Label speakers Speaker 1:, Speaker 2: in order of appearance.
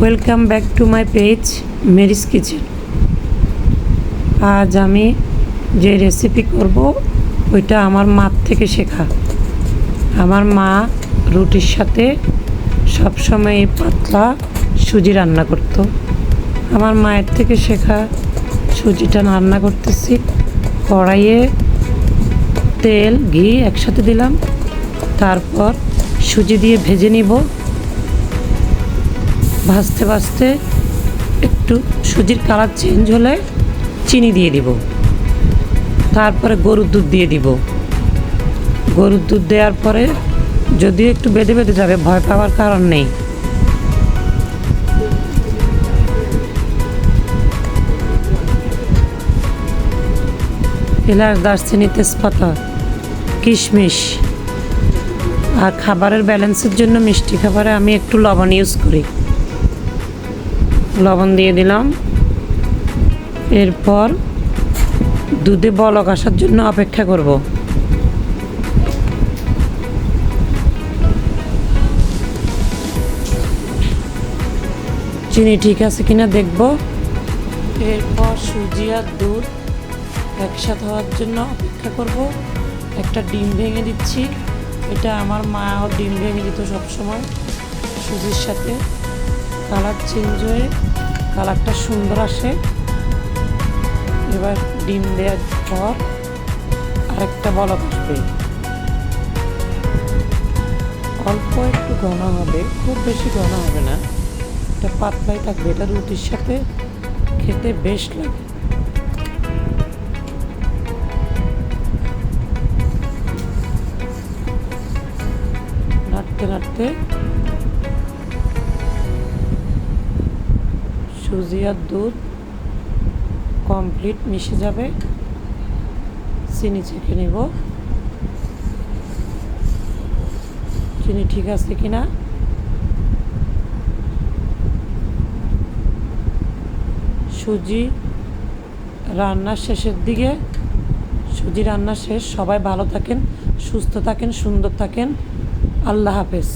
Speaker 1: Welcome back to my page Mary's kitchen. আজ আমি যে রেসিপি করব ওইটা আমার মার থেকে শেখা। আমার মা রুটির সাথে সবসময় এই পাতলা সুজি রান্না করত। আমার মায়ের থেকে শেখা সুজিটা রান্না করতেছি। কড়াইয়ে তেল ঘি একসাথে দিলাম, তারপর সুজি দিয়ে ভেজে নিব। ভাজতে ভাজতে একটু সুজির কালার চেঞ্জ হলে চিনি দিয়ে দিব, তারপরে গরুর দুধ দিয়ে দিব। গরুর দুধ দেওয়ার পরে যদিও একটু বেঁধে বেঁধে যাবে, ভয় পাওয়ার কারণ নেই। এলাচ, দারচিনি, তেজপাতা, কিশমিশ আর খাবারের ব্যালেন্সের জন্য মিষ্টি খাবারে আমি একটু লবণ ইউজ করি। লবণ দিয়ে দিলাম। এরপর দুধে বলক আসার জন্য অপেক্ষা করব। চিনি ঠিক আছে কিনা দেখব। এরপর সুজি আর দুধ একসাথে হওয়ার জন্য অপেক্ষা করব। একটা ডিম ভেঙে দিচ্ছি। এটা আমার মাও ডিম ভেঙে দিত সবসময় সুজির সাথে। কালার চেঞ্জ হয়ে কালারটা সুন্দর আসে। এবার ডিম দেওয়ার পর আরেকটা বলক আসবে। অল্প একটু ঘন হবে, খুব বেশি ঘন হবে না, এটা পাতলাই থাকবে। এটা রুটির সাথে খেতে বেশ লাগে। নাড়তে নাড়তে সুজি আর দুধ কমপ্লিট মিশে যাবে। চিনি চেখে নেব, চিনি ঠিক আছে কিনা। সুজি রান্নার শেষের দিকে। সুজি রান্না শেষ। সবাই ভালো থাকেন, সুস্থ থাকেন, সুন্দর থাকেন। আল্লাহ হাফেজ।